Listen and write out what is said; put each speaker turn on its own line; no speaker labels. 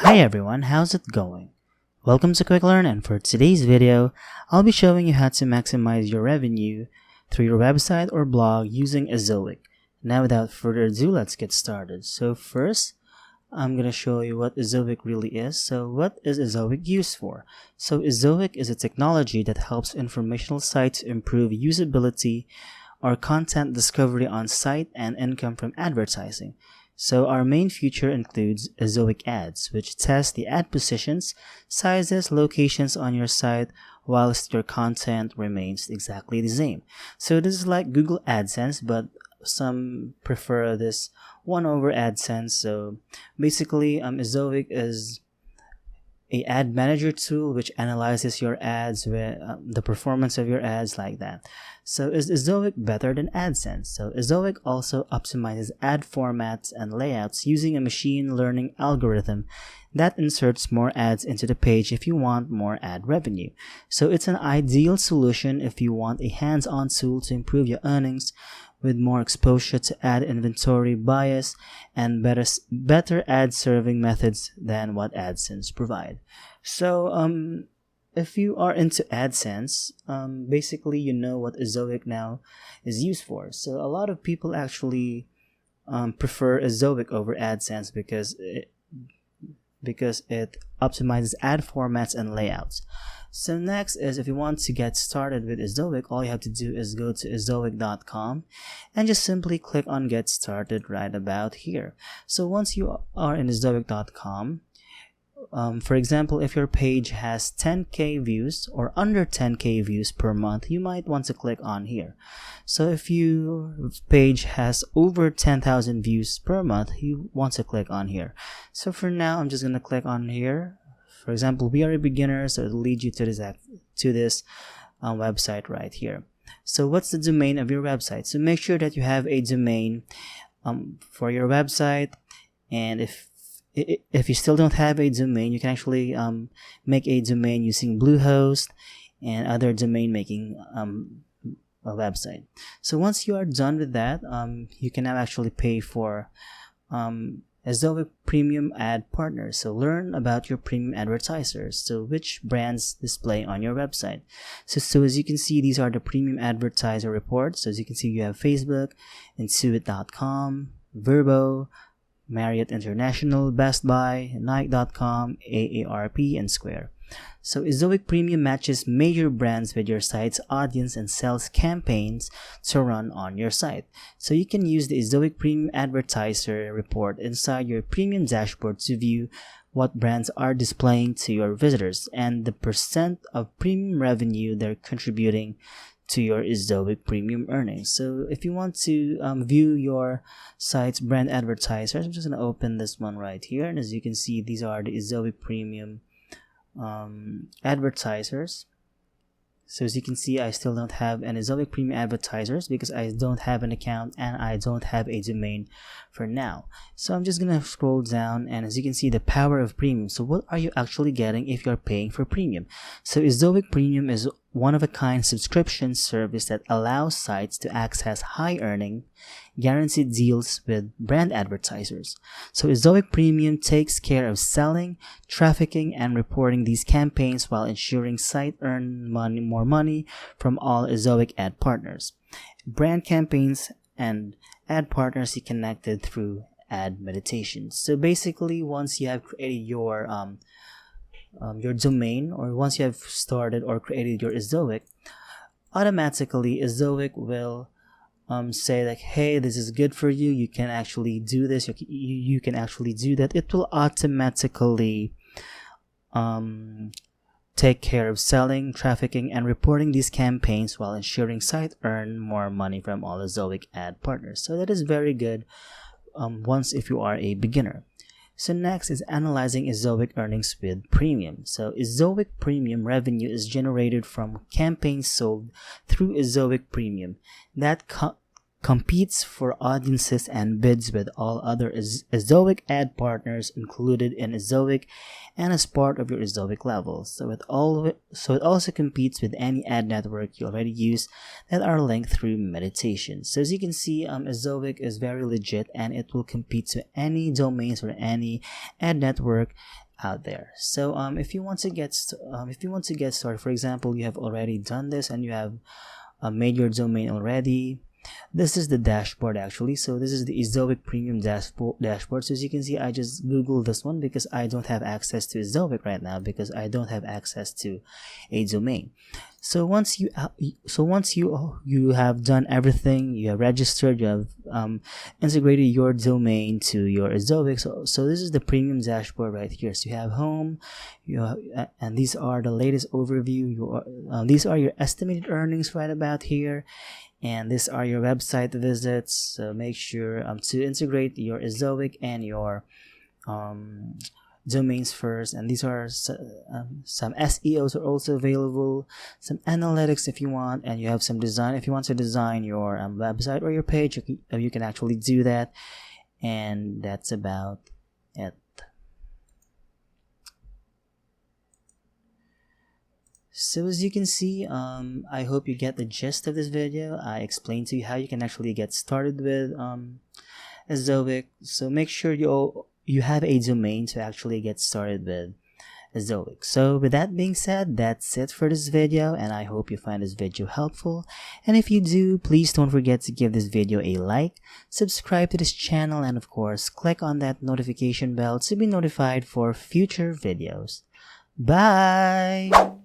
Hi everyone, how's it going? Welcome to Quick Learn, and for today's video, I'll be showing you how to maximize your revenue through your website or blog using Ezoic. Now without further ado, let's get started. So first, I'm going to show you what Ezoic really is. So what is Ezoic used for? So Ezoic is a technology that helps informational sites improve usability or content discovery on site and income from advertising. So our main feature includes Ezoic ads, which test the ad positions, sizes, locations on your site, whilst your content remains exactly the same. So this is like Google AdSense, but some prefer this one over AdSense. So basically, Ezoic is a ad manager tool which analyzes your ads, the performance of your ads, like that. So is Ezoic better than AdSense? So Ezoic also optimizes ad formats and layouts using a machine learning algorithm that inserts more ads into the page if you want more ad revenue. So it's an ideal solution if you want a hands-on tool to improve your earnings with more exposure to ad inventory bias and better ad serving methods than what AdSense provide. So if you are into AdSense, basically you know what Ezoic now is used for. So a lot of people actually prefer Ezoic over AdSense because it optimizes ad formats and layouts. So next is, if you want to get started with Ezoic, all you have to do is go to ezoic.com and just simply click on get started right about here. So once you are in ezoic.com, for example, if your page has 10k views or under 10k views per month, you might want to click on here. So if your page has over 10,000 views per month, you want to click on here. So for now, I'm just going to click on here. For example, we are a beginner, so it'll lead you to this website right here. So what's the domain of your website? So make sure that you have a domain for your website, and if you still don't have a domain, you can actually make a domain using Bluehost and other domain making a website. So once you are done with that, you can now actually pay for Ezoic Premium Ad Partners. So learn about your premium advertisers. So which brands display on your website. So as you can see, these are the premium advertiser reports. So as you can see, you have Facebook, Intuit.com, Verbo, Marriott International, Best Buy, Nike.com, AARP, and Square. So Ezoic Premium matches major brands with your site's audience and sells campaigns to run on your site. So you can use the Ezoic Premium Advertiser report inside your premium dashboard to view what brands are displaying to your visitors and the percent of premium revenue they're contributing to your Ezoic Premium earnings. So if you want to view your site's brand advertisers, I'm just going to open this one right here. And as you can see, these are the Ezoic Premium advertisers. So as you can see, I still don't have an Ezoic Premium advertisers because I don't have an account and I don't have a domain for now. So I'm just gonna scroll down, and as you can see, the power of premium. So what are you actually getting if you're paying for premium? So Ezoic Premium is one-of-a-kind subscription service that allows sites to access high-earning, guaranteed deals with brand advertisers. So Ezoic Premium takes care of selling, trafficking, and reporting these campaigns while ensuring site earn more money from all Ezoic ad partners. Brand campaigns and ad partners you connected through ad meditations. So basically, once you have created your domain, or once you have started or created your Ezoic, automatically Ezoic will say like, hey, this is good for you, you can actually do this, you can actually do that. It will automatically take care of selling, trafficking, and reporting these campaigns while ensuring site earn more money from all Ezoic ad partners. So that is very good once if you are a beginner. So next is analyzing Ezoic earnings with premium. So Ezoic Premium revenue is generated from campaigns sold through Ezoic Premium that competes for audiences and bids with all other Ezoic ad partners included in Ezoic and as part of your Ezoic level. So it also competes with any ad network you already use that are linked through meditation. So as you can see, Ezoic is very legit, and it will compete to any domains or any ad network out there. So if you want to get started, for example, you have already done this and you have made your domain already. This is the dashboard actually. So this is the Ezoic Premium dashboard. So as you can see, I just googled this one because I don't have access to Ezoic right now because I don't have access to a domain. So once you have done everything, you have registered, you have integrated your domain to your Ezoic. So this is the premium dashboard right here. So you have home, and these are the latest overview. These are your estimated earnings right about here. And these are your website visits. So make sure to integrate your Ezoic and your domains first. And these are some SEOs are also available, some analytics if you want, and you have some design. If you want to design your website or your page, you can actually do that. And that's about it. So as you can see, I hope you get the gist of this video. I explained to you how you can actually get started with Ezoic. So make sure you have a domain to actually get started with Ezoic. So with that being said, that's it for this video, and I hope you find this video helpful. And if you do, please don't forget to give this video a like, subscribe to this channel, and of course, click on that notification bell to be notified for future videos. Bye!